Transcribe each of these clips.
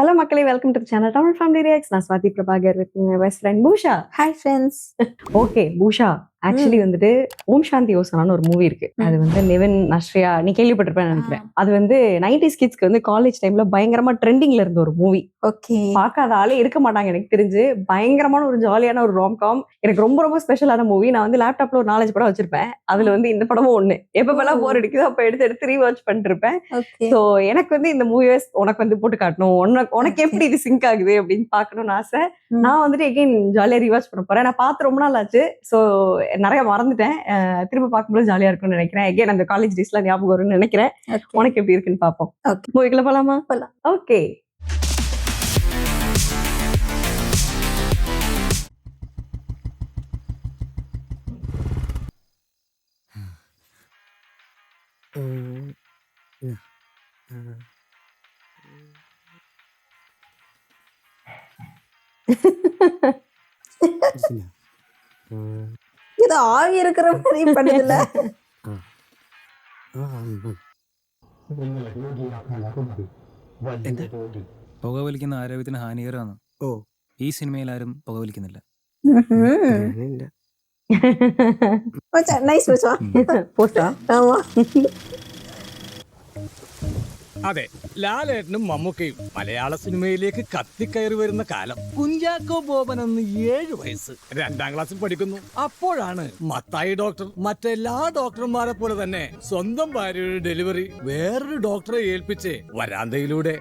Hello மக்களே, welcome to channel Tamil family reacts. நான் Swathi Prabhakar with my best friend Poosha. Hi friends. Okay Poosha, actually வந்துட்டு ஓம் சாந்தி யோசனான்னு ஒரு movie இருக்கு. அது வந்து நிவின் நஸ்ரியா, நீ கேள்விப்பட்டிருப்பேன்னு நினைக்கிறேன். அது வந்து 90s கிட்ஸ்க்கு வந்து காலேஜ் டைம்ல பயங்கரமா ட்ரெண்டிங்ல இருந்த ஒரு மூவி. ஓகே, பார்க்காத ஆளே இருக்க மாட்டாங்க எனக்கு தெரிஞ்சு. பயங்கரமான ஒரு ஜாலியான ஒரு ராம்காம். எனக்கு ரொம்ப ரொம்ப ஸ்பெஷலான மூவி. நான் வந்து லேப்டாப்ல ஒரு 4-5 படம் வச்சிருப்பேன். அதுல வந்து இந்த படமும் ஒண்ணு. எப்பப்பெல்லாம் போர் அடிக்குதோ அப்ப எடுத்து ரீவாட்ச் பண்ணிட்டு இருப்பேன். சோ எனக்கு வந்து இந்த மூவியை உனக்கு வந்து போட்டு காட்டணும், உனக்கு எப்படி இது சிங்க் ஆகுது அப்படின்னு பாக்கணும்னு ஆசை. நான் வந்துட்டு எகைன் ஜாலியா ரீவாட்ச் பண்ண போறேன். நான் பார்த்து ரொம்ப நாள் ஆச்சு. சோ நிறைய மறந்துட்டேன். திரும்ப பார்க்கும்போது ஜாலியா இருக்கும்னு நினைக்கிறேன். எகைன் அந்த காலேஜ் டேஸ்ல ஞாபகம் வரும்னு நினைக்கிறேன். உனக்கு எப்படி இருக்குன்னு பாப்போம். மூவிக்குள்ள போலாமா? ஓகே. இது ஆவி இருக்கிற மாதிரி பண்ணுதுல. പുകവലിക്കുന്ന ആരോഗ്യത്തിന് ഹാനികരമാണ്. ഈ സിനിമയിൽ ആരും പുകവലിക്കുന്നില്ല. നൈസ് പോസ്റ്റാ. ആമാ. അതെ, ലാലേട്ടനും മമ്മൂക്കയും മലയാള സിനിമയിലേക്ക് കത്തിക്കയറി വരുന്ന കാലം. കുഞ്ചാക്കോ ബോബൻ അന്ന് 7 വയസ്സ്, 2ാം ക്ലാസ്സിൽ പഠിക്കുന്നു. അപ്പോഴാണ് മത്തായി ഡോക്ടർ മറ്റെല്ലാ ഡോക്ടർമാരെ പോലെ തന്നെ സ്വന്തം ഭാര്യയുടെ ഡെലിവറി വേറൊരു ഡോക്ടറെ ഏൽപ്പിച്ച് വരാന്തയിലൂടെ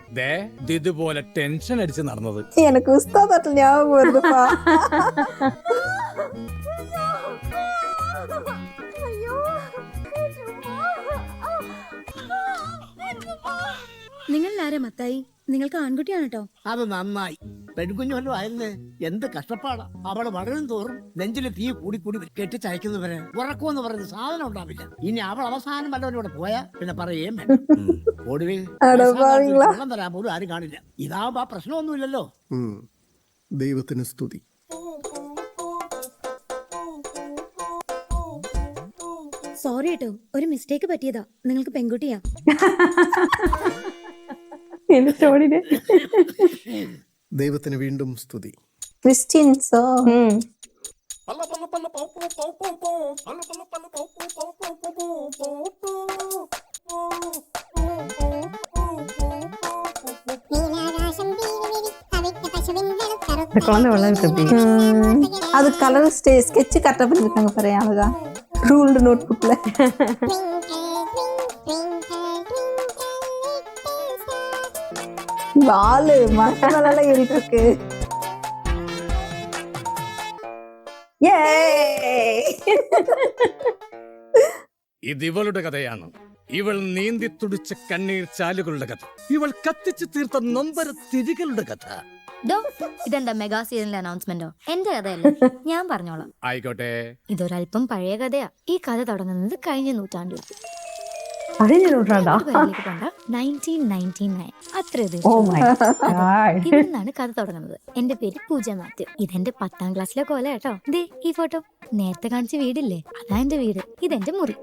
ഇതുപോലെ ടെൻഷൻ അടിച്ച് നടന്നത്. എനിക്ക് ഉസ്താദ് ஞாபகம் வருதுப்பா. നിങ്ങൾ ആരാ മത്തായി? നിങ്ങൾക്ക് ആൺകുട്ടിയാണ് കേട്ടോ. അത് നന്നായി. പെൺകുഞ്ഞു വല്ലതും ആയിരുന്നേ എന്ത് കഷ്ടപ്പാടാ. അവള് വളരും തോറും നെഞ്ചില് തീ കൂടി കെട്ടിച്ചയക്കുന്നവരെ ഉറക്കമെന്ന് പറയുന്ന സാധനം ഉണ്ടാവില്ല. ഇനി അവൾ അവസാനം വല്ലവരോട് പോയാ പിന്നെ പറയേം ഒടുവിൽ വെള്ളം തരാൻ പോലും ആരും കാണില്ല. ഇതാവുമ്പോ ആ പ്രശ്നമൊന്നുമില്ലല്ലോ. ദൈവത്തിന് സ്തുതി. സോറി കേട്ടോ, ഒരു മിസ്റ്റേക്ക് പറ്റിയതാ. നിങ്ങൾക്ക് പെൺകുട്ടിയാ. ദൈവത്തിന് വീണ്ടും സ്തുതി. ക്രിസ്ത്യൻസോ? குழந்தை வளர்க்கு அது கலர் ஸ்கெட்ச் கரெக்டா பண்ணிருக்காங்க பாரு. அழகா ரூல்டு நோட் புக்ல. வாலு மரத்துல இருக்கு. ഇത് ഇവളുടെ കഥയാണ്. ഇവൾ നീന്തി തുടിച്ച കണ്ണീർ ചാലുകളുടെ കഥ. ഇവൾ കത്തിച്ചു തീർത്ത നൊമ്പര തിരികളുടെ കഥ. ഇതെന്താ മെഗാ സീരിയൽ അനൗൺസ്മെന്റോ? എന്റെ കഥയല്ലേ, ഞാൻ പറഞ്ഞോളാം. ആയിക്കോട്ടെ. ഇതൊരല്പം പഴയ കഥയാ. ഈ കഥ തുടങ്ങുന്നത് കഴിഞ്ഞ നൂറ്റാണ്ടിൽ. 1999. ഇവിടുന്നാണ് കഥ തുടങ്ങുന്നത്. എന്റെ പേര് പൂജ മാത്യു. ഇതെന്റെ 10ാം ക്ലാസ്സിലെ കോല കേട്ടോ. ദേ ഈ ഫോട്ടോ. നേരത്തെ കാണിച്ച വീടില്ലേ, അതാ എന്റെ വീട്. ഇതെന്റെ മുറി.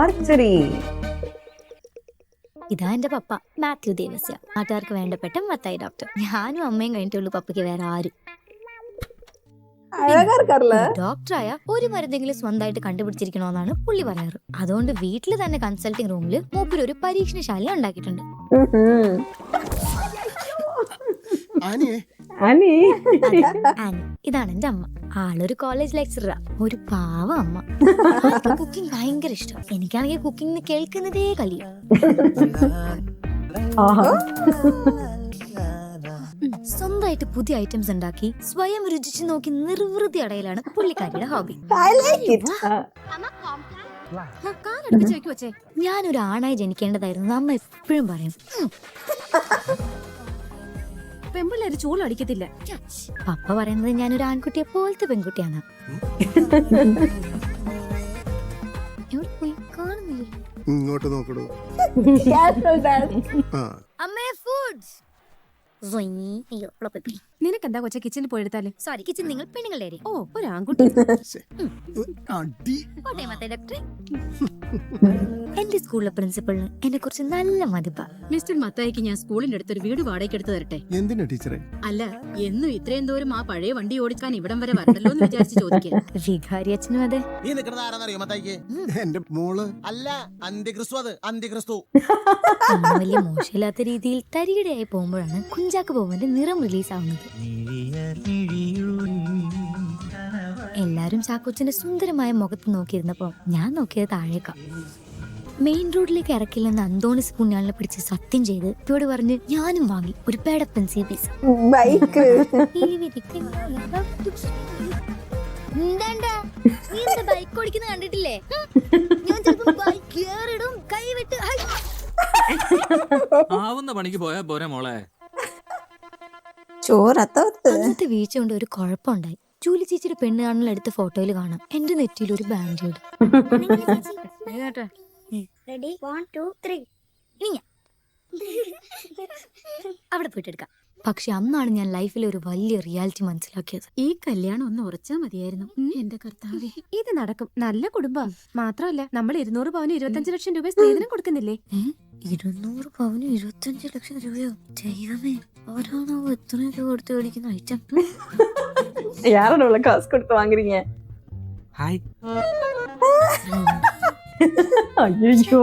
ആർച്ചറി. ഇതാ എന്റെ പപ്പ മാത്യു ദേവസ്യ. നാട്ടുകാർക്ക് വേണ്ടപ്പെട്ട മത്തായി ഡോക്ടർ. ഞാനും അമ്മയും കഴിഞ്ഞിട്ടുള്ളൂ പപ്പയ്ക്ക് വേറെ ആരും. ഡോക്ടറായ ഒരു മരുന്നെങ്കിലും സ്വന്തമായിട്ട് കണ്ടുപിടിച്ചിരിക്കണോന്നാണ് പുള്ളി പറയാറ്. അതുകൊണ്ട് വീട്ടിൽ തന്നെ കൺസൾട്ടിംഗ് റൂമിൽ മൂപ്പര് ഒരു പരീക്ഷണശാല ഉണ്ടാക്കിയിട്ടുണ്ട്. ആനി, ഇതാണ് എന്റെ അമ്മ. ആളൊരു കോളേജ് ലെക്ചറാ. ഒരു പാവ അമ്മ. കുക്കിംഗ് ഭയങ്കര ഇഷ്ടം. എനിക്കാണെങ്കിൽ കുക്കിംഗ് കേൾക്കുന്നതേ കളിയാ. സ്വന്തമായിട്ട് പുതിയ ഐറ്റംസ് ഉണ്ടാക്കി സ്വയം രുചിച്ചു നോക്കി നിർവൃതി അടയിലാണ് പുള്ളിക്കാരിയുടെ ഹോബി. ഞാനൊരു ആണായി ജനിക്കേണ്ടതായിരുന്നു അമ്മ എപ്പോഴും പറയും. പെൺപിള്ളേര് ചൂളടിക്കത്തില്ല. പപ്പ പറയുന്നത് ഞാനൊരു ആൺകുട്ടിയെ പോലത്തെ പെൺകുട്ടിയാണ്. ഇങ്ങോട്ട് നോക്കടോ. അമ്മേ ഫുഡ്സ്. നിനക്കെന്താ കൊച്ച കിച്ചണിൽ പോയെടുത്താല്? സോറി കിച്ചൻ നിങ്ങൾ പെണ്ണുങ്ങളുടെ ഏരിയ. ഓ ഒരു ആൺകുട്ടി. അടി. പോട്ടെ മത്തേ ഡോക്ടറെ. എന്റെ സ്കൂളിലെ പ്രിൻസിപ്പളിന് എന്നെ കുറിച്ച് നല്ല മതിപ്പാ. മിസ്റ്റർ മത്തായിക്ക് ഞാൻ സ്കൂളിന്റെ അടുത്തൊരു വീട് വാടകയ്ക്ക് എടുത്ത് തരട്ടെ? എന്തിനാ ടീച്ചറെ? അല്ല, എന്നും ഇത്രയും ദൂരം ആ പഴയ വണ്ടി ഓടിക്കാൻ ഇവിടം വരെ വരണ്ടല്ലോ എന്ന് വിചാരിച്ച് ചോദിക്കുക. വികാരി അച്ഛനും അതെ. നീ നിൽക്കുന്നത് ആരാന്നറിയോ മത്തായിക്ക്? എന്റെ മോള്. അല്ല, അന്ത്യക്രിസ്തു. അത് അന്ത്യക്രിസ്തു. അന്ന് വലിയ മോശമില്ലാത്ത രീതിയിൽ തരികിടയായി പോകുമ്പോഴാണ് കുഞ്ചാക്കോ ബോബന്റെ നിറം റിലീസ് ആവുന്നത്. എല്ലാരും ചാക്കോച്ചന്റെ സുന്ദരമായ മുഖത്ത് നോക്കിയിരുന്നപ്പോ ഞാൻ നോക്കിയത് താഴേക്കാ. മെയിൻ റോഡിലേക്ക് ഇറക്കില്ലെന്ന് അന്തോണിസ് പുണ്യാളിനെ പിടിച്ച് സത്യം ചെയ്ത് ഇപ്പോട് പറഞ്ഞ് ഞാനും വാങ്ങി ഒരു പേടപ്പൻ സീരീസ്. ബൈക്ക് ബൈക്ക് ഓടിക്കുന്ന കണ്ടിട്ടില്ലേ? ഞാൻ ചിലപ്പോ ബൈക്ക് കേറിടും, കൈവിട്ട് ആവുന്ന പണിക്ക് പോയാ പോരെ മോളെ. ചോറത്തോത്ത്. അന്നത്തെ വീഴ്ച കൊണ്ട് ഒരു കുഴപ്പമുണ്ടായി. ജൂലി ചേച്ചിയുടെ പെണ്ണ് കാണുന്ന എടുത്ത ഫോട്ടോയിൽ കാണാം എന്റെ നെറ്റിയിൽ ഒരു ബാൻഡേഡ്. അവിടെ പോയിട്ട് എടുക്കാം. പക്ഷെ അന്നാണ് ഞാൻ ലൈഫിൽ ഒരു വലിയ റിയാലിറ്റി മനസ്സിലാക്കിയത്. ഈ കല്യാണം ഒന്ന് ഉറച്ചാ മതിയായിരുന്നു. എന്റെ കർത്താവേ, ഇത് നടക്കും. നല്ല കുടുംബം മാത്രമല്ല, നമ്മൾ 200 പവന് 25 ലക്ഷം രൂപ സ്ത്രീധനം കൊടുക്കുന്നില്ലേ? 200 പവന് 25 ലക്ഷം രൂപയോ? ദൈവമേ, ഓരോണോ എത്ര രൂപ കൊടുത്ത് മേടിക്കുന്ന ഐറ്റം. யாரோட உள்ள காசு கொடுத்து வாங்குறீங்க? ഹായ്. ஐயோ.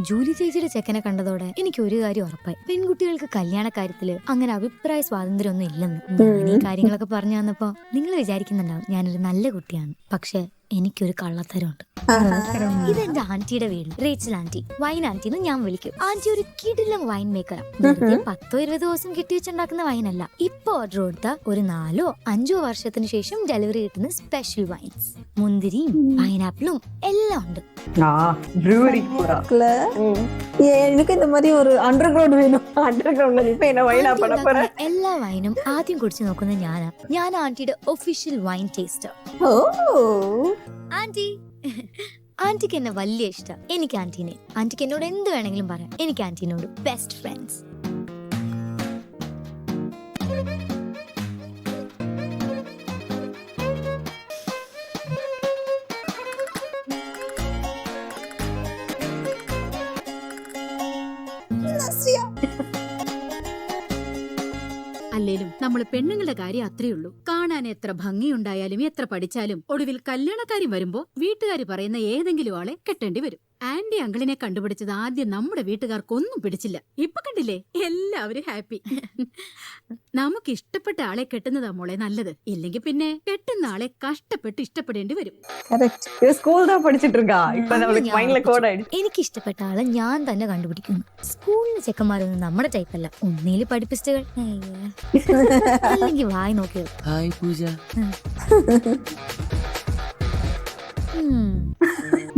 ജൂലി ചേച്ചിയുടെ ചെക്കനെ കണ്ടതോടെ എനിക്ക് ഒരു കാര്യം ഉറപ്പായി. പെൺകുട്ടികൾക്ക് കല്യാണ കാര്യത്തില് അങ്ങനെ അഭിപ്രായ സ്വാതന്ത്ര്യം ഒന്നും ഇല്ലെന്ന്. ഞാൻ ഈ കാര്യങ്ങളൊക്കെ പറഞ്ഞു തന്നപ്പോ നിങ്ങൾ വിചാരിക്കുന്നുണ്ടാവും ഞാനൊരു നല്ല കുട്ടിയാണ്. പക്ഷെ എനിക്കൊരു കള്ളത്തരമുണ്ട്. ഇതെന്റെ ആന്റിയുടെ വീട്, റേച്ചൽ ആന്റി. വൈൻ ആന്റി എന്ന് ഞാൻ വിളിക്കും. ആന്റി ഒരു കിടിലം വൈൻ മേക്കറാ. 10-20 ദിവസം കെട്ടിവെച്ചുണ്ടാക്കുന്ന വൈനല്ല. ഇപ്പൊ ഓർഡർ കൊടുത്ത ഒരു 4-5 വർഷത്തിന് ശേഷം ഡെലിവറി കിട്ടുന്ന സ്പെഷ്യൽ വൈൻസ്. മുന്തിരിയും പൈനാപ്പിളും എല്ലാം ഉണ്ട്. ബ്രൂവറി பூரா. எனக்கு இந்த மாதிரி ஒரு அண்டர் கிரவுண்ட் வேணும். அண்டர் கிரவுண்ட்ல இப்ப என்ன വൈനാ ആന്റി പട ഉണ്ടാക്കുന്ന എല്ലാ വൈനും ആദ്യം കുടിച്ചു നോക്കുന്നത് ഞാനാ. ഞാൻ ആന്റിയുടെ ഒഫീഷ്യൽ വൈൻ ടേസ്റ്റർ. ஓ ആന്റി ആന്റിക്ക് എന്നെ വലിയ ഇഷ്ടം. എനിക്ക് ആന്റീനെ. ആന്റിക്ക് എന്നോട് എന്ത് വേണമെങ്കിലും പറയാം. എനിക്ക് ആന്റീനോട് ബെസ്റ്റ് ഫ്രണ്ട്സ്. അല്ലേലും നമ്മൾ പെണ്ണുങ്ങളുടെ കാര്യം അത്രേ ഉള്ളൂ. കാണാൻ എത്ര ഭംഗിയുണ്ടായാലും എത്ര പഠിച്ചാലും ഒടുവിൽ കല്യാണക്കാര്യം വരുമ്പോ വീട്ടുകാർ പറയുന്ന ഏതെങ്കിലും ആളെ കെട്ടേണ്ടി വരും. ആന്റി അങ്കിളിനെ കണ്ടുപിടിച്ചത് ആദ്യം നമ്മുടെ വീട്ടുകാർക്കൊന്നും പിടിച്ചില്ല. ഇപ്പൊ കണ്ടില്ലേ, എല്ലാവരും ഹാപ്പി. നമുക്ക് ഇഷ്ടപ്പെട്ട ആളെ കെട്ടുന്നതാ മോളെ നല്ലത്. ഇല്ലെങ്കിൽ പിന്നെ കെട്ടുന്ന ആളെ കഷ്ടപ്പെട്ട് ഇഷ്ടപ്പെടേണ്ടി വരും. கரெக்ட். ஸ்கூல் தான் படிச்சிட்டு இருக்கா. இப்ப நம்மளுக்கு மைண்ட்ல கோட் ஆயிடுச்சு. എനിക്ക് ഇഷ്ടപ്പെട്ട ആളെ ഞാൻ തന്നെ കണ്ടുപിടിക്കുന്നു. സ്കൂളിലെ ചെക്കന്മാരൊന്നും നമ്മുടെ ടൈപ്പല്ല. ഒന്നേല് പഠിപ്പിച്ചുകൾ, അല്ലെങ്കിൽ വായി നോക്കിയത്. ഹായ് പൂജ.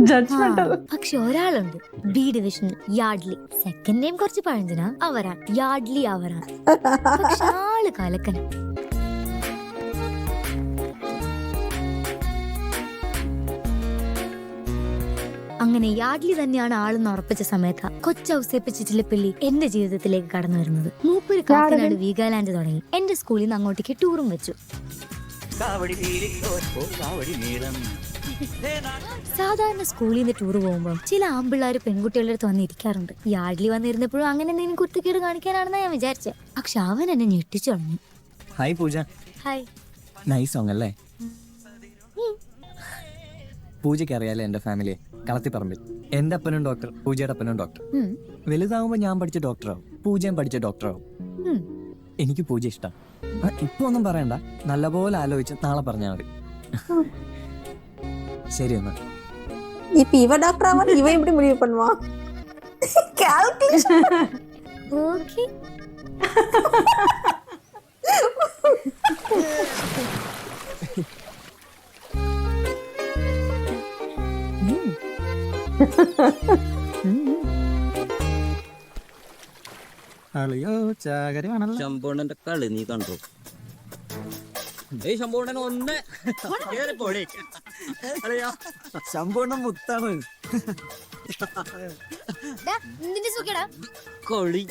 ജഡ്ജ്മെന്റൽ. പക്ഷെ ഒരാളുണ്ട് ബി ഡിവിഷനിൽ, യാർഡ്ലി. സെക്കൻഡ് നെയിം കുറച്ച് പഴഞ്ചനാ, അവരാണ് യാർഡ്ലി. അവരാണ് പക്ഷെ ആള് കലക്കൻ. അങ്ങനെ യാർഡ്ലി തന്നെയാണ് ആളെന്ന് ഉറപ്പിച്ച സമയത്ത് കൊച്ചൗസേപ്പിച്ചിട്ടില്ലപ്പിള്ളി എന്റെ ജീവിതത്തിലേക്ക് കടന്നു വരുന്നത്. മൂപ്പര് കാക്കനാട് വീഗാലാൻഡ് തുടങ്ങി. എന്റെ സ്കൂളിൽ നിന്ന് അങ്ങോട്ടേക്ക് ടൂറും വെച്ചു. സാധാരണ സ്കൂളിൽ നിന്ന് ടൂർ പോകുമ്പോൾ ചില ആമ്പിള്ളാര് പെൺകുട്ടികളുടെ അടുത്ത് വന്നിരിക്കാറുണ്ട്. യാർഡ്ലി വന്നിരുന്നപ്പോഴും അങ്ങനെ എന്തെങ്കിലും കുത്തിക്കേട് കാണിക്കാനാണെന്ന് ഞാൻ വിചാരിച്ചത്. പക്ഷെ അവൻ എന്നെ ഞെട്ടിച്ചു തുടങ്ങി. ഹായ് പൂജ. ഹായ്. നൈസ് സോങ് അല്ലേ? പൂജയ്ക്ക് അറിയാലോ എന്റെ ഫാമിലി. കളത്തിപ്പറമ്പിൽ എന്റെ അപ്പനും ഡോക്ടർ, പൂജയുടെ അപ്പനും ഡോക്ടർ. വലുതാവുമ്പോ ഞാൻ പഠിച്ച ഡോക്ടറാവും, പൂജയും പഠിച്ച ഡോക്ടറാവും. എനിക്ക് പൂജ ഇഷ്ടം. ഇപ്പൊ ഒന്നും പറയണ്ട, നല്ലപോലെ ആലോചിച്ച് നാളെ പറഞ്ഞാൽ മതി. ശരി എന്നാ. இப்ப இவ டாக்டர் ஆவா, இவன் எப்படி முடிவு பண்ணுவான்? கால்குலேஷன். ஓகே. ശമ്പൂർണ്ണന്റെ കളി നീ കണ്ടോ? ശമ്പൂർണ്ണൻ ഒന്ന് ശമ്പൂർണ്ണൻ മുത്താണ്. കൊളി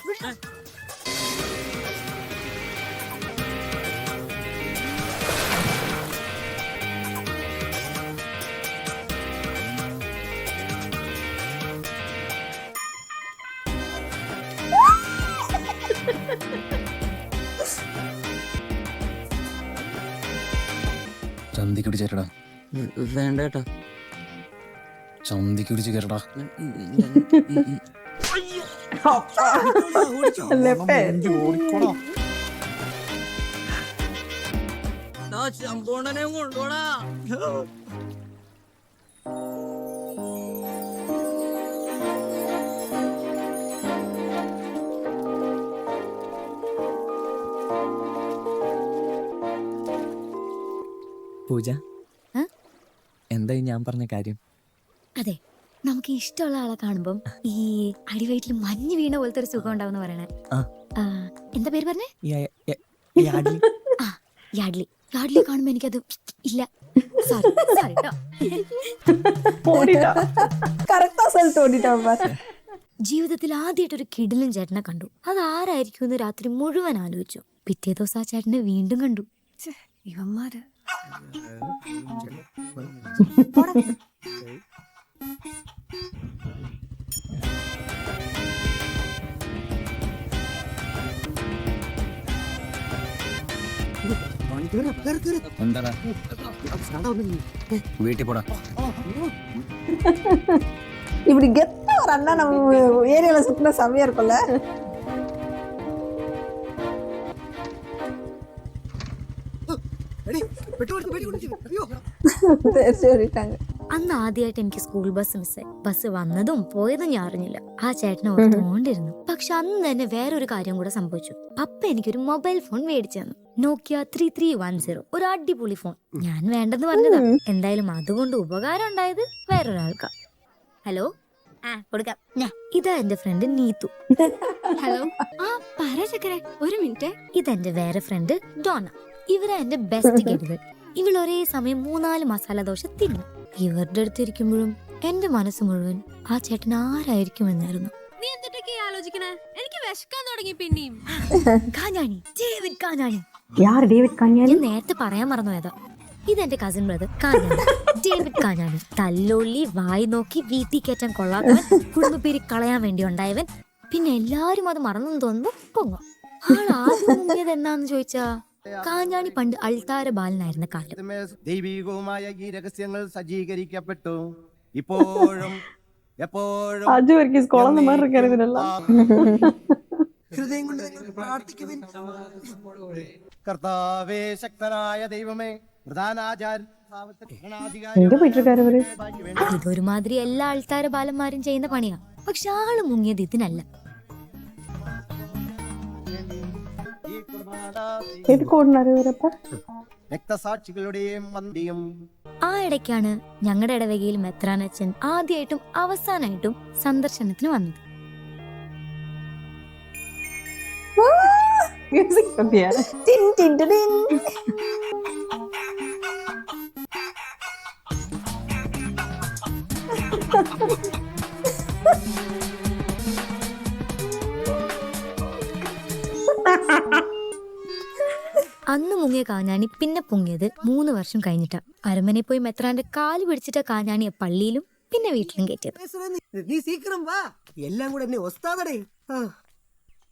ചന്തിക്ക് പിടിച്ച് കയറടാ. വേണ്ട കേട്ടോ. ചന്തിക്ക് പിടിച്ച് കയറടാ. ശമ്പൂണനെ കൊണ്ടോടാ. പൂജ, എന്തായി ഞാൻ പറഞ്ഞ കാര്യം? അതെ, നമുക്ക് ഇഷ്ടമുള്ള ആളെ കാണുമ്പം ഈ അടിവയറ്റിൽ മഞ്ഞ് വീണ പോലത്തെ ഒരു സുഖം ഉണ്ടാവും പറയണേ. എന്താ പേര് പറഞ്ഞേ? യാഡ്ലി. യാഡ്ലി കാണുമ്പോ എനിക്കത് ഇല്ല. ജീവിതത്തിൽ ആദ്യമായിട്ടൊരു കിടിലും ചേട്ടനെ കണ്ടു. അത് ആരായിരിക്കും എന്ന് രാത്രി മുഴുവൻ ആലോചിച്ചു. പിറ്റേ ദിവസം ആ ചേട്ടനെ വീണ്ടും കണ്ടു. ഇവന്മാര് എന്താടാ வீட்டு போடா. இப்படி கெத்த ஒரு அண்ணா நம்ம ஏரியால சுத்தின செம்மையா இருக்கும்ல. അന്ന് ആദ്യമായിട്ട് എനിക്ക് സ്കൂൾ ബസ് മിസ്സായി. ബസ് വന്നതും പോയതും ഞാൻ അറിഞ്ഞില്ല. ആ ചേട്ടനെ ഓർത്തുകൊണ്ടിരുന്നു. പക്ഷെ അന്ന് തന്നെ വേറൊരു കാര്യം കൂടെ സംഭവിച്ചു. പപ്പ എനിക്കൊരു മൊബൈൽ ഫോൺ മേടിച്ചു തന്നു. നോക്കിയ 3310, ഒരു അടിപൊളി ഫോൺ. ഞാൻ വേണ്ടെന്ന് പറഞ്ഞതാ. എന്തായാലും അതുകൊണ്ട് ഉപകാരം ഉണ്ടായത് വേറൊരാൾക്കാ. ഹലോ, കൊടുക്കാം. ഇതാ എന്റെ ഫ്രണ്ട് നീതു. ഹലോ. പറ ചക്കരെ, ഒരു മിനിറ്റ്. ഇതെന്റെ വേറെ ഫ്രണ്ട് ഡോണ. ഇവരാ എന്റെ ബെസ്റ്റ് ഗെറ്റുകൾ. ഇവൾ ഒരേ സമയം 3-4 മസാല ദോശ തിന്നു. ഇവരുടെ അടുത്തിരിക്കുമ്പോഴും എന്റെ മനസ്സ് മുഴുവൻ ആ ചേട്ടൻ ആരായിരിക്കുമെന്നായിരുന്നു. നീ എന്തൊക്കെ ആലോചിക്കണേ? എനിക്ക് വിശക്കാൻ തുടങ്ങി പിന്നെയും. കാഞ്ഞാണി, ഡേവിഡ് കാഞ്ഞാണി. ഡേവിഡ് കാഞ്ഞാണി? ഞാൻ നേരത്തെ പറയാൻ മറന്നുപോയതാ. ഇതെന്റെ cousin brother Kanjani, David Kanjani. തല്ലോള്ളി, വായി നോക്കി, വീട്ടിൽ കയറ്റാൻ കൊള്ളാത്തവൻ, കുടുംബപ്പേര് കളയാൻ വേണ്ടി ഉണ്ടായവൻ. പിന്നെ എല്ലാരും അത് മറന്നു തോന്നുമ്പോ പൊങ്ങും. ആദ്യം മുങ്ങിയത് എന്നാന്ന് ചോദിച്ചാ, കാഞ്ഞാണി പണ്ട് അൾത്താര ബാലനായിരുന്ന കാലം. ദൈവികവുമായ ഈ രഹസ്യങ്ങൾ സജ്ജീകരിക്കപ്പെട്ടു. ഇപ്പോഴും എപ്പോഴും ഹൃദയം കൊണ്ട് പ്രാർത്ഥിക്കുവിൻ. കർത്താവേ, ശക്തനായ ദൈവമേ, ഇതൊരുമാതിരി എല്ലാ അൾത്താര ബാലന്മാരും ചെയ്യുന്ന പണിയാ. പക്ഷെ ആള് മുങ്ങിയത് ഇതിനല്ല. രക്തസാക്ഷികളുടെയും വന്ധ്യം. ആ ഇടയ്ക്കാണ് ഞങ്ങളുടെ ഇടവകയിൽ മെത്രാനച്ചൻ ആദ്യമായിട്ടും അവസാനമായിട്ടും സന്ദർശനത്തിന് വന്നത്. അന്ന് മുങ്ങിയ കാഞ്ഞാണി പിന്നെ പൊങ്ങിയത് 3 വർഷം കഴിഞ്ഞിട്ടാ. അരമനെ പോയി മെത്രാന്റെ കാല് പിടിച്ചിട്ട കാഞ്ഞാണിയെ പള്ളിയിലും പിന്നെ വീട്ടിലും കയറ്റിയത്. നീ സീക്കിരം വാ, എല്ലാം കൂടെ എന്നെ ഒസ്താതടേ.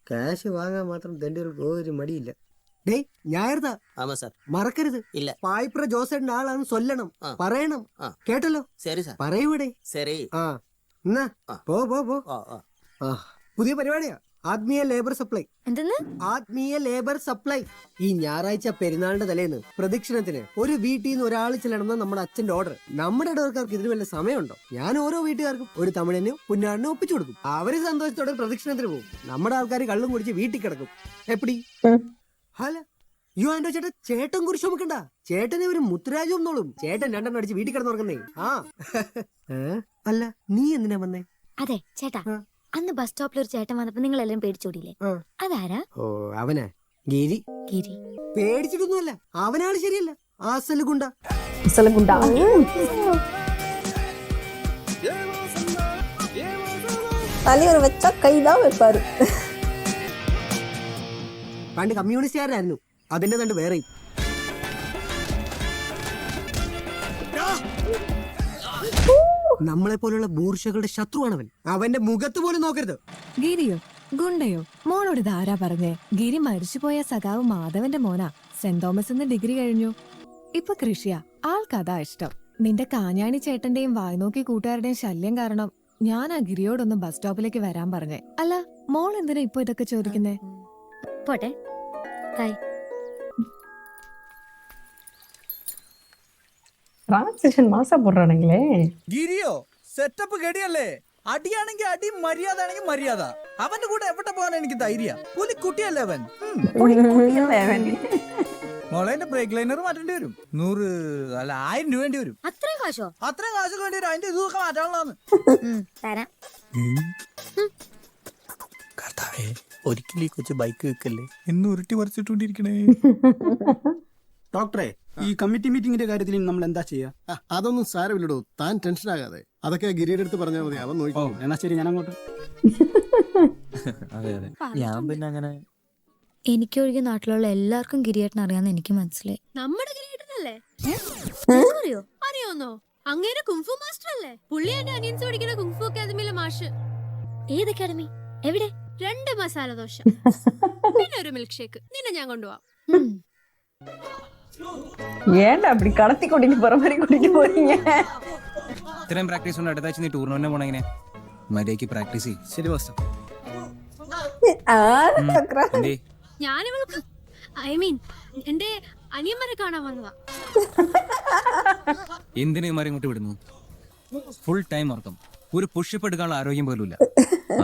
കാശ് വാങ്ങാൻ മാത്രം തന്റെ ഒരു മടിയില്ല. ഡേയ്, ഞായർതാ. ആമാ സാർ. മറക്കരുത്. ഇല്ല. പായ്പ്ര ജോസേട്ടന്റെ ആളാന്ന് ചൊല്ലണം, പറയണം. കേട്ടല്ലോ? ശരി സാർ. പറയൂടെ? ശരി. എന്നാ പോ പോ പോ. പുതിയ പരിപാടിയാ, ആത്മീയ ലേബർ സപ്ലൈ. എന്തെന്ന്? ആത്മീയ ലേബർ സപ്ലൈ. ഈ ഞായറാഴ്ച പെരുന്നാളിന്റെ തലേന്ന് പ്രദക്ഷിണത്തിന് ഒരു വീട്ടിൽ നിന്ന് ഒരാൾ ചെല്ലണമെന്ന് നമ്മുടെ അച്ഛന്റെ ഓർഡർ. നമ്മുടെ ഇടവക്കാർക്ക് ഇതിന് വല്ല സമയമുണ്ടോ? ഞാൻ ഓരോ വീട്ടുകാർക്കും ഒരു തമിഴനും പുന്നാടിനും ഒപ്പിച്ചു കൊടുക്കും. അവര് സന്തോഷത്തോടെ പ്രദക്ഷിണത്തിന് പോകും. നമ്മുടെ ആൾക്കാർ കള്ളും കുടിച്ച് വീട്ടിൽ കിടക്കും. എപ്പടി? ഹല യോ ആൻഡോ ചേട്ടാ, ചേട്ടൻ കുറിച്ച് നോക്കണ്ട. ചേട്ടനെ ഒരു മുത്തുരാജു എന്നോളും. ചേട്ടൻ 2 അടിച്ച് വീട്ടിൽ കിടന്നുറങ്ങുന്നേ. അല്ല, നീ എന്തിനാ വന്നേ? അതെ ചേട്ടാ, അന്ന് ബസ് സ്റ്റോപ്പിൽ ഒരു ചേട്ടൻ വന്നപ്പോ നിങ്ങൾ എല്ലാരും പേടിച്ചോടിയില്ലേ? അതാരാ? ഓ, അവനാ ഗിരി. ഗിരി പേടിച്ചിട്ടൊന്നുമല്ല, അവനാണ് ശരിയല്ല. ആസലുഗുണ്ട. தலைவர் வச்சா கைதான் வைப்பாரு. പണ്ട് കമ്മ്യൂണിസ്റ്റുകാരനായിരുന്നു, അതിന്റെ തണ്ട് വേറെ. നമ്മളെ പോലുള്ള ബൂർഷകളുടെ ശത്രുവാണവൻ. അവന്റെ മുഖത്ത് പോലും നോക്കരുത്. ഗിരിയോ ഗുണ്ടയോ? മോളോട് ഇതാരാ പറഞ്ഞേ? ഗിരി മരിച്ചുപോയ സഖാവ് മാധവന്റെ മോനാ. സെന്റ് തോമസ് ഡിഗ്രി കഴിഞ്ഞു. ഇപ്പൊ കൃഷിയാ. ആൾക്കതാ ഇഷ്ടം. നിന്റെ കാഞ്ഞാണി ചേട്ടന്റെയും വായ്നോക്കി കൂട്ടുകാരുടെയും ശല്യം കാരണം ഞാൻ ആ ഗിരിയോടൊന്ന് ബസ് സ്റ്റോപ്പിലേക്ക് വരാൻ പറഞ്ഞേ. അല്ല, മോൾ എന്തിനാ ഇപ്പൊ ഇതൊക്കെ ചോദിക്കുന്നേ? പോട്ടെ. ബൈ. ട്രാൻസിഷൻ മാസാ പോடுறானுங்களே. ഗിരിയോ സെറ്റപ്പ് ഗടിയല്ലേ? അടിയാണെങ്കിൽ അടി, മര്യാദ ആണെങ്കിൽ മര്യാദ. അവന്റെ കൂടെ എവിടെ പോകാൻ എനിക്ക് ധൈര്യ. പുലിക്കുട്ടിയല്ലേ അവൻ. മോളേന്റെ ബ്രേക്ക് ലൈനർ മാറ്റേണ്ടി വരും. 100 അല്ല 1000 രൂപ വേണ്ടി വരും. അത്രയും കാശോ? അത്രയും കാശൊക്കെ വേണ്ടി വരും. അതിന്റെ ഇതൊക്കെ മാറ്റാനുള്ളതാണ്. തരാം. കർത്താവേ, ഒരിക്കലും ഈ കൊച്ചു ബൈക്ക് വെക്കല്ലേ എന്ന് ഉരുട്ടി മറിച്ചിട്ടോണ്ടിരിക്കണേ. ഡോക്ടറെ, ഈ കമ്മിറ്റി മീറ്റിംഗിന്റെ കാര്യത്തിൽ നമ്മൾ എന്താ ചെയ്യാ? അതൊന്നും സാരമില്ലടോ, താൻ ടെൻഷൻ ആകാതെ. അതൊക്കെ ഗിരിയുടെ അടുത്ത് പറഞ്ഞാൽ മതി, അവൻ നോക്കി. എന്നാ ശരി, ഞാൻ അങ്ങോട്ട്. അതെ അതെ, ഞാൻ പിന്നെ അങ്ങനെ എനിക്കൊഴികെ നാട്ടിലുള്ള എല്ലാവർക്കും ഗിരിയേട്ടൻ അറിയാന്ന് എനിക്ക് മനസ്സിലായി. നമ്മുടെ ഗിരിയേട്ടനല്ലേ? അറിയോ? അറിയോന്നോ? അങ്ങേരെ കുങ്ഫു മാസ്റ്റർ അല്ലേ? പുള്ളി എന്റെ അനിയൻസ് പഠിക്കുന്ന കുങ്ഫു അക്കാദമിയിലെ മാഷ്. ഏത് അക്കാദമി? എവിടെ? 2 മസാല ദോശ പിന്നെ ഒരു മിൽക്ക് ഷേക്ക്. നിന്നെ ഞാൻ കൊണ്ടുപോവാം. ஏன்டா அப்படி கடத்தி கொட்டிட்டு போற மாதிரி கூட்டிட்டு போறீங்க? ഇത്രയും പ്രാക്ടീസ് കൊണ്ട് അടുത്ത ആഴ്ച നീ ടൂർണമെന്റ് പോണ എങ്ങനെ? മര്യാദയ്ക്ക് പ്രാക്ടീസ് ചെയ്യും. ശരി മാസ്റ്റർ. ഞാൻ ഇവൾക്ക് എന്റെ അനിയന്മാരെ കാണാൻ വന്നതാ. എന്തിനു ഇമാരെ ഇങ്ങോട്ട് വിടുന്നു? ഫുൾ ടൈം ഉറക്കം, ഒരു പുഷപ്പ് എടുക്കാനുള്ള ആരോഗ്യം പോലും ഇല്ല.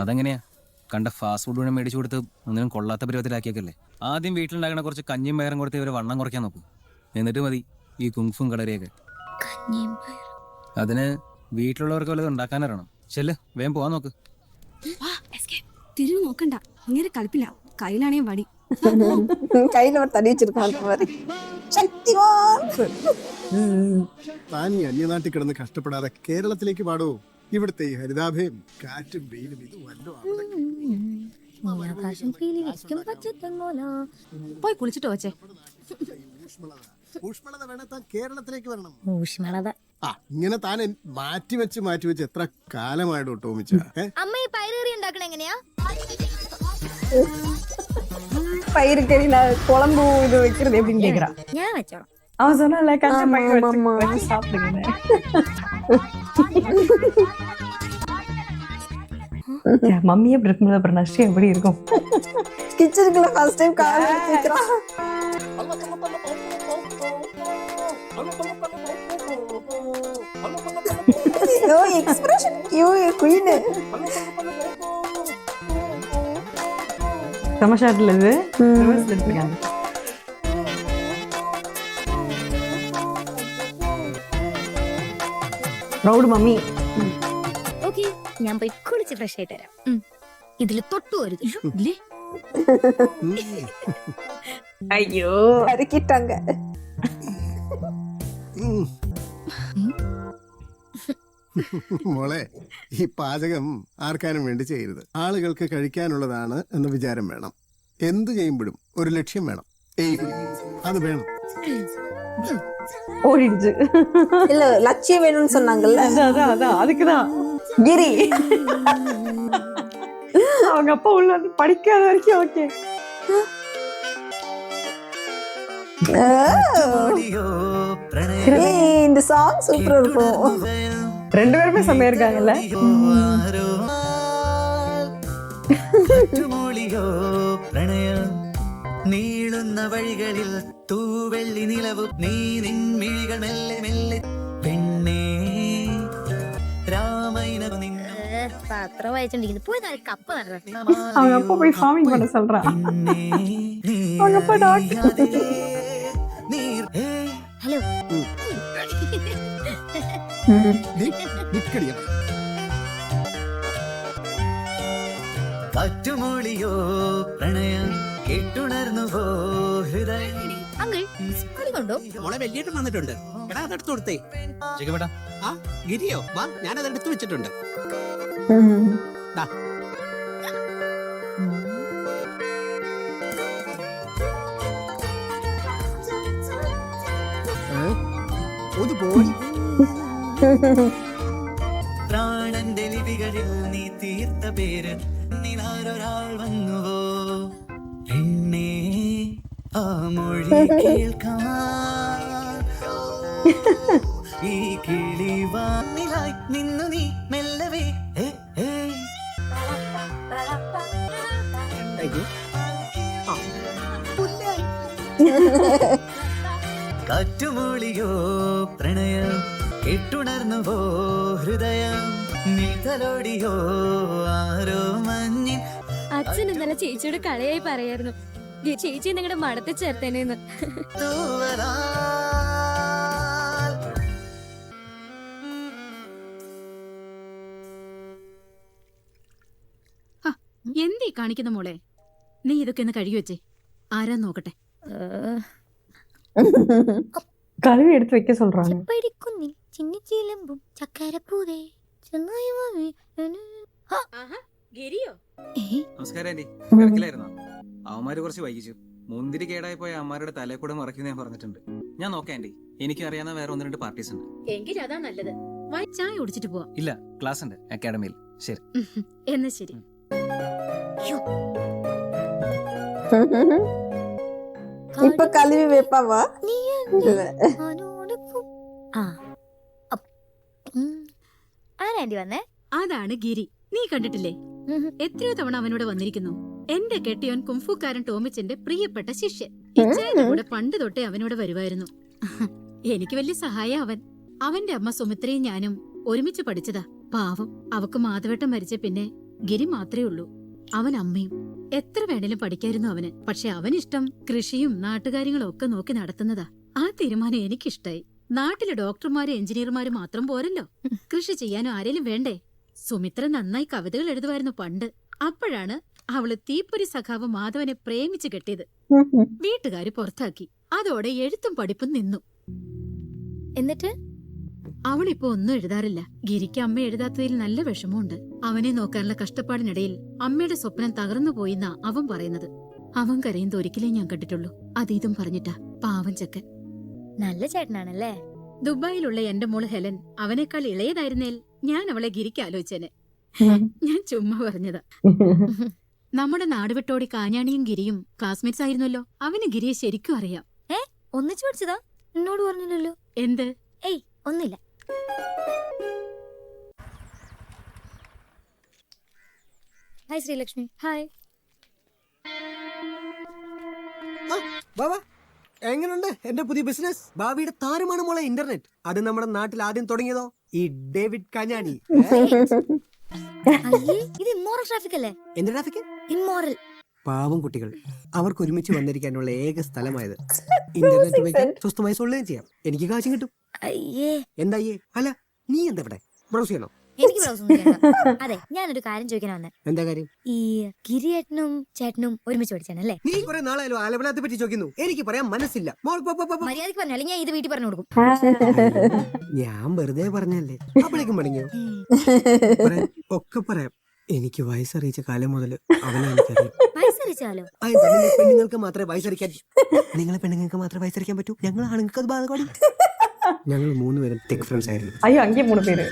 അതെങ്ങനെയാ? കണ്ട ഫാസ്റ്റ് ഫുഡ് വേണം മേടിച്ചു കൊടുത്ത് ഒന്നിനും കൊള്ളാത്ത പരുവത്തിലാക്കിയേക്കല്ലേ. ആദ്യം വീട്ടിലുണ്ടാക്കണ കുറച്ച് കഞ്ഞിയും പയറും കൊടുത്ത് ഇവരെ വണ്ണം കുറയ്ക്കാൻ നോക്കും. എന്നിട്ട് മതി ഈ കുങ്ഫും കളരിയൊക്കെ. അതിന് വീട്ടിലുള്ളവർക്ക് വല്ലതും ഉണ്ടാക്കാനറിയണം. ചെല്ല്, വേഗം പോവാൻ നോക്ക്. തിരിഞ്ഞു നോക്കണ്ട, അങ്ങനെ കളിപ്പില്ല. കയ്യിലാണേ വടി. കയ്യിലവർ തടി വെച്ചിരിക്കാത്ത മാതിരി. ശക്തിവാൻ. താൻ ഈ അന്യനാട്ടിൽ കിടന്ന് കഷ്ടപ്പെടാതെ കേരളത്തിലേക്ക് പാടോ. ഇവിടുത്തെ ഈ ഹരിതാഭയും കാറ്റും വെയിലും ഇത് വല്ലോ അവിടെ. പോയി കുളിച്ചിട്ട് വെച്ചേ. ഊഷ്മളത വേണേ താൻ കേരളത്തിലേക്ക് വരണം. ഊഷ്മളത. ഇങ്ങനെ താൻ മാറ്റി വെച്ച് എത്ര കാലമായിട്ടോ ടോമിച്ച. അമ്മ ഈ പയറുകറി ഉണ്ടാക്കണ എങ്ങനെയാ? பயிறுக்கறி நான் குழம்பு இது வைக்கிறது எப்படின்னு கேக்குறான். ഞാൻ വെച്ചോളാം. அவன் சொன்னான்ல கஞ்ச பயிர் வச்சு சாப்பிடுங்க. மம்மி எப்படி இருக்கும்போது அப்புறம் நஷ்டம் எப்படி இருக்கும்? கிச்சனுக்குள்ள ஃபர்ஸ்ட் டைம் கால் வைக்கிறான். யோ எக்ஸ்பிரஷன் குயின். சமஷாட்ல இது ரிவர்ஸ்ல எடுத்துக்காங்க. Proud mummy. ഓക്കേ, ഞാൻ പോയി കുളിച്ച് ഫ്രഷ് ആയിട്ട് വരാം. ഇതില് തൊട്ടു വരുത് ഇല്ലേ? അയ്യോ അരക്കിട്ടാങ്ക. മോളെ, ഈ പാചകം ആർക്കാനും വേണ്ടി ചെയ്യരുത്. ആളുകൾക്ക് കഴിക്കാനുള്ളതാണ് എന്ന വിചാരം വേണം. എന്ത് ചെയ്യുമ്പോഴും ഒരു ലക്ഷ്യം വേണം. അത് വേണം. ஓடிடுச்சு. இல்ல லட்சியம் வேணும்னு சொன்னாங்கல்ல, அதான் அதுக்குதான் கிரி. அவங்க அப்பா உள்ள வந்து படிக்காத வரைக்கும் ஓகே. இந்த சாங் சூப்பரா இருக்கும். ரெண்டு பேருமே செம்மையா இருக்காங்கல்ல. നീളുന്ന വഴികളിൽ തൂവെള്ളി നിലവു നീ നിൻമിഴികൾ മെല്ലെ മെല്ലെ പെണ്ണേ രാമൈന പത്രം വായിച്ചോണ്ടിരിക്കുന്നു. പോയി കപ്പ നടന്നു. அவங்க அப்பா போய் ஃபார்மிங் பண்ண சொல்றான். அவங்க அப்பா டாக்டர். ഹലോ. കാറ്റുമൂളിയോ പ്രണയം കേട്ടുണർന്നുവോ ഹൃദയം. അങ്കിൾ സ്കൂളിൽ കൊണ്ടോ? മോളെ വലിയേട്ടൻ വന്നിട്ടുണ്ട്. എടാ അതെടുത്ത് കൊടുത്തേ. ആ ഗിരിയോ വാ, ഞാനതെടുത്ത് വെച്ചിട്ടുണ്ട്. പ്രാണന്റെ ലിപികളിൽ നീ തീർത്ത പേര് നിനാരൊരാൾ വന്നുവോ പെണ്ണേ ആ മൊഴി കേൾക്കാൻ. ഈ കിളിവാനിലായി നിന്നു നീ മെല്ലവേ കാറ്റുമൂളിയോ പ്രണയം കെട്ടുണർന്നുവോ ഹൃദയം നിഴലോടിയോ ആരോ മഞ്ഞിൻ. അച്ഛൻ ഇന്നലെ ചേച്ചിയുടെ കളിയായി പറയായിരുന്നു ചേച്ചി നിങ്ങളുടെ മടത്തിൽ ചേർത്തേനെന്ന്. എന്തീ കാണിക്കുന്ന മോളെ? നീ ഇതൊക്കെ ഒന്ന് കഴുകി വെച്ചേ. ആരാ നോക്കട്ടെ. கழுவி எடுத்து வைக்க சொல்றாங்க. படிக்குന്നിൽ ചിന്നിച്ചിലമ്പും ചക്കരപ്പൂവേ ചെന്നായി വാവേ. ഗിരിയോ? നമസ്കാരം ആന്റി. തിരക്കിലായിരുന്നോ? അവന്മാര് കുറച്ച് വൈകിച്ചു. മുന്തിരി കേടായി പോയ അമ്മമാരുടെ തലേ കൂടെ മറക്കുന്ന ഞാൻ പറഞ്ഞിട്ടുണ്ട്. ഞാൻ നോക്കാം ആന്റി. എനിക്ക് അറിയാവുന്ന വേറെ 1-2 പാർട്ടീസ് ഉണ്ട്. എങ്കിൽ അതാ നല്ലത്. ചായ കുടിച്ചിട്ട് പോവാ. ഇല്ല, ക്ലാസ് ഉണ്ട് അക്കാഡമിയിൽ. ശരി. എന്നാ ശരി. ഇപ്പൊ കലുവി വെപ്പാവാ? ആരാണ്ടി വന്നേ? അതാണ് ഗിരി. നീ കണ്ടിട്ടില്ലേ? എത്രയോ തവണ അവനോട് വന്നിരിക്കുന്നു. എന്റെ കെട്ടിയോൻ കുംഫുക്കാരൻ ടോമിച്ചന്റെ പ്രിയപ്പെട്ട ശിഷ്യൻ. ഇച്ചായന്റെ കൂടെ പണ്ട് തൊട്ടേ അവനോട് വരുമായിരുന്നു. എനിക്ക് വലിയ സഹായ അവൻ. അവന്റെ അമ്മ സുമിത്രയും ഞാനും ഒരുമിച്ച് പഠിച്ചതാ. പാവം, അവക്ക് മാധവേട്ടൻ മരിച്ച പിന്നെ ഗിരി മാത്രമേ ഉള്ളൂ. അവൻ അമ്മയും. എത്ര വേണേലും പഠിക്കായിരുന്നു അവന്. പക്ഷെ അവനിഷ്ടം കൃഷിയും നാട്ടുകാര്യങ്ങളും ഒക്കെ നോക്കി നടത്തുന്നതാ. ആ തീരുമാനം എനിക്കിഷ്ടായി. നാട്ടിലെ ഡോക്ടർമാരും എഞ്ചിനീയർമാരും മാത്രം പോരല്ലോ, കൃഷി ചെയ്യാനും ആരേലും വേണ്ടേ? സുമിത്ര നന്നായി കവിതകൾ എഴുതുമായിരുന്നു പണ്ട്. അപ്പോഴാണ് അവള് തീപ്പൊരി സഖാവ് മാധവനെ പ്രേമിച്ച് കെട്ടിയത്. വീട്ടുകാര് പുറത്താക്കി. അതോടെ എഴുത്തും പഠിപ്പും നിന്നു. എന്നിട്ട് അവളിപ്പോ ഒന്നും എഴുതാറില്ല. ഗിരിക്ക് അമ്മ എഴുതാത്തതിൽ നല്ല വിഷമമുണ്ട്. അവനെ നോക്കാനുള്ള കഷ്ടപ്പാടിനിടയിൽ അമ്മയുടെ സ്വപ്നം തകർന്നു പോയിന്നാ അവൻ പറയുന്നത്. അവൻ കരയുന്നത് ഒരിക്കലേ ഞാൻ കണ്ടിട്ടുള്ളൂ. അതീതും പറഞ്ഞിട്ടാ. പാവം ചെക്കൻ. നല്ല ചേട്ടനാണല്ലേ? ദുബായിലുള്ള എന്റെ മോള് ഹെലൻ അവനേക്കാൾ ഇളയതായിരുന്നേൽ ഞാൻ അവളെ ഗിരിക്ക് ആലോചിച്ചേനെ. ഞാൻ ചുമ്മാ പറഞ്ഞതാ. നമ്മുടെ നാട് വിട്ടോടി കാഞ്ഞാണിയും ഗിരിയും ക്ലാസ്മേറ്റ്സ് ആയിരുന്നല്ലോ. അവന് ഗിരിയെ ശരിക്കും അറിയാം. ഒന്നിച്ചു പഠിച്ചതാ? എന്നോട് പറഞ്ഞില്ലല്ലോ. എന്ത്? ഏയ് ഒന്നില്ല. ഹായ് ശ്രീലക്ഷ്മി. ഹായ്. എങ്ങനെയുണ്ട് എന്റെ പുതിയ ബിസിനസ്? ഭാവിയുടെ താരമാണ് മോളെ ഇന്റർനെറ്റ്. അത് നമ്മുടെ നാട്ടിൽ ആദ്യം തുടങ്ങിയതോ ഈ ഡേവിഡ് കാഞ്ഞാണി. ഇത് ഇമ്മോറൽ ട്രാഫിക് അല്ലേ? എന്ത് ട്രാഫിക്? ഇമ്മോറൽ. പാവം കുട്ടികൾ അവർക്ക് ഒരുമിച്ച് വന്നിരിക്കാനുള്ള ഏക സ്ഥലമായത്. ഇന്റർനെറ്റ് ഉപയോഗിക്കാൻ സ്വസ്ഥമായി സൊള്ളുകയും ചെയ്യാം. എനിക്ക് കാശും കിട്ടും. എന്തായേ? അല്ല, നീ എന്താ ഇവിടെ ബ്രൗസ് ചെയ്യണോ? എനിക്ക് ബ്രൗസ് ഒന്നും ചെയ്യണ്ട. അതെ, ഞാനൊരു കാര്യം ചോദിക്കാൻ വന്നേ. എന്താ കാര്യം? ഈ ഗിരിയേട്ടനും ചേട്ടനും ഒരുമിച്ച് പഠിച്ചാണല്ലേ? നീ കുറെ നാളായാലും ആലപ്പുഴത്തെ പറ്റി ചോദിക്കുന്നു. എനിക്ക് പറയാൻ മനസ്സില്ല. മര്യാദക്ക് പറഞ്ഞാലും ഞാൻ ഇത് വീട്ടിൽ പറഞ്ഞു കൊടുക്കും. ഞാൻ വെറുതെ പറഞ്ഞല്ലേ. അപ്പോഴേക്കും പഠിക്കോ? ഒക്കെ പറയാം. എനിക്ക് വയസ്സറിയിച്ച കാലം മുതൽ അവനെ എനിക്കറിയാം. വയസ്സറിയിച്ചാലോ? പെണ്ണുങ്ങൾക്ക് മാത്രമേ വയസ്സറിക്കാൻ. നിങ്ങളെ പെണ്ണുങ്ങൾക്ക് മാത്രമേ വയസ്സറിക്കാൻ പറ്റൂ. ഞങ്ങൾ ആണുങ്ങൾക്ക് അത് ബാധകമാണ്. ഞങ്ങൾ 3 പേരും തെക്ക് ഫ്രണ്ട്സ് ആയിരുന്നു. അയ്യോ, അங்கே 3 പേര്.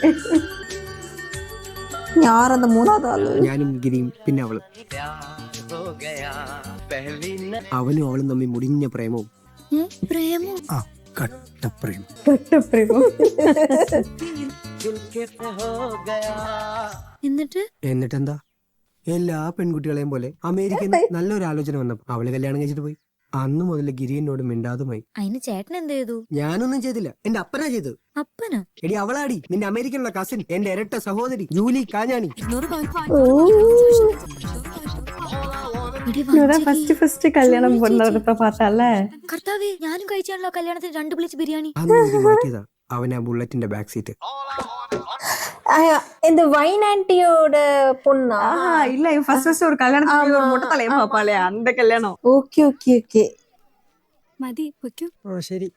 ഞാനെന്താ മൂന്നാമത്തെ ആള്? ഞാനും ഗിരിയും പിന്നെ അവളും. അവനും അവളും തമ്മിൽ മുടിഞ്ഞ പ്രേമവും. പ്രേമോ? ആ, കട്ടപ്രേമം. എന്നിട്ടെന്താ? എല്ലാ പെൺകുട്ടികളെയും പോലെ അമേരിക്കയിൽ നല്ലൊരു ആലോചന വന്നപ്പോ അവള് കല്യാണം കഴിച്ചിട്ട് പോയി. അന്ന് മുതൽ ഗിരി എന്നോട് മിണ്ടാതുമായി. അതിന് ചേട്ടൻ എന്ത് ചെയ്തു? ഞാനൊന്നും ചെയ്തില്ല, എന്റെ അപ്പനാ ചെയ്തത്. അപ്പനോ? എടി അവളാടി നിന്റെ അമേരിക്കനുള്ള കസിൻ, എന്റെ ഇരട്ട സഹോദരി ജൂലി കാഞ്ഞാണി. ഫസ്റ്റ് കല്യാണം നടത്ത പാട്ടല്ലേ? കർത്താവേ, ഞാനും കഴിച്ചാണല്ലോ കല്യാണത്തിന് 2 പ്ലേറ്റ് ബിരിയാണി. അന്ന് മാറ്റിയതാ അവൻ ആ ബുള്ളറ്റിന്റെ ബാക്ക് സീറ്റ്. இந்த வைன் ஆன்ட்டியோட பொண்ணா? இல்ல, ஃபர்ஸ்ட் ஒரு கல்யாணத்துக்கு ஒரு மொட்டை தலையை பாப்பாளே, அந்த கல்யாணம். Okay okay okay. മതി പൊയ്ക്കോ. ശരി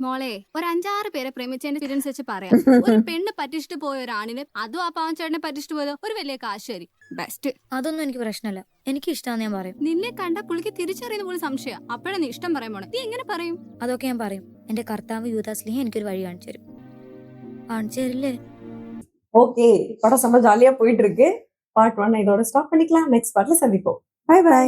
മോളെ, ഒരു 5-6 പേരെ പ്രേമിച്ചതിന്റെ എക്സ്പീരിയൻസ് വെച്ച് പറയാം. ഒരു പെണ്ണ് പറ്റിച്ചിട്ട് പോയ ഒരാണിന് അതും ആ പാവൻ ചേട്ടനെ പറ്റിച്ചിട്ട് പോയതോ ഒരു വലിയ കാശേരി. ബെസ്റ്റ്. അതൊന്നും എനിക്ക് പ്രശ്നമല്ല, എനിക്ക് ഇഷ്ടമാണെന്ന് ഞാൻ പറയും. നിന്നെ കണ്ട പുള്ളിക്ക് തിരിച്ചറിയുന്ന പോലും സംശയം. അപ്പോഴാണ് നീ ഇഷ്ടം പറയാൻ പോണേ. നീ എങ്ങനെ പറയും? അതൊക്കെ ഞാൻ പറയും. എന്റെ കർത്താവ് യൂദാസ്ലിഹ എനിക്കൊരു വഴി കാണിച്ചു തരും. കാണിച്ചു തരില്ലേ? ஓகே, படம் செம்ம ஜாலியா போயிட்டு இருக்கு. பார்ட் 1 இதோட ஸ்டாப் பண்ணிக்கலாம். நெக்ஸ்ட் பார்ட்ல சந்திப்போம். Bye by.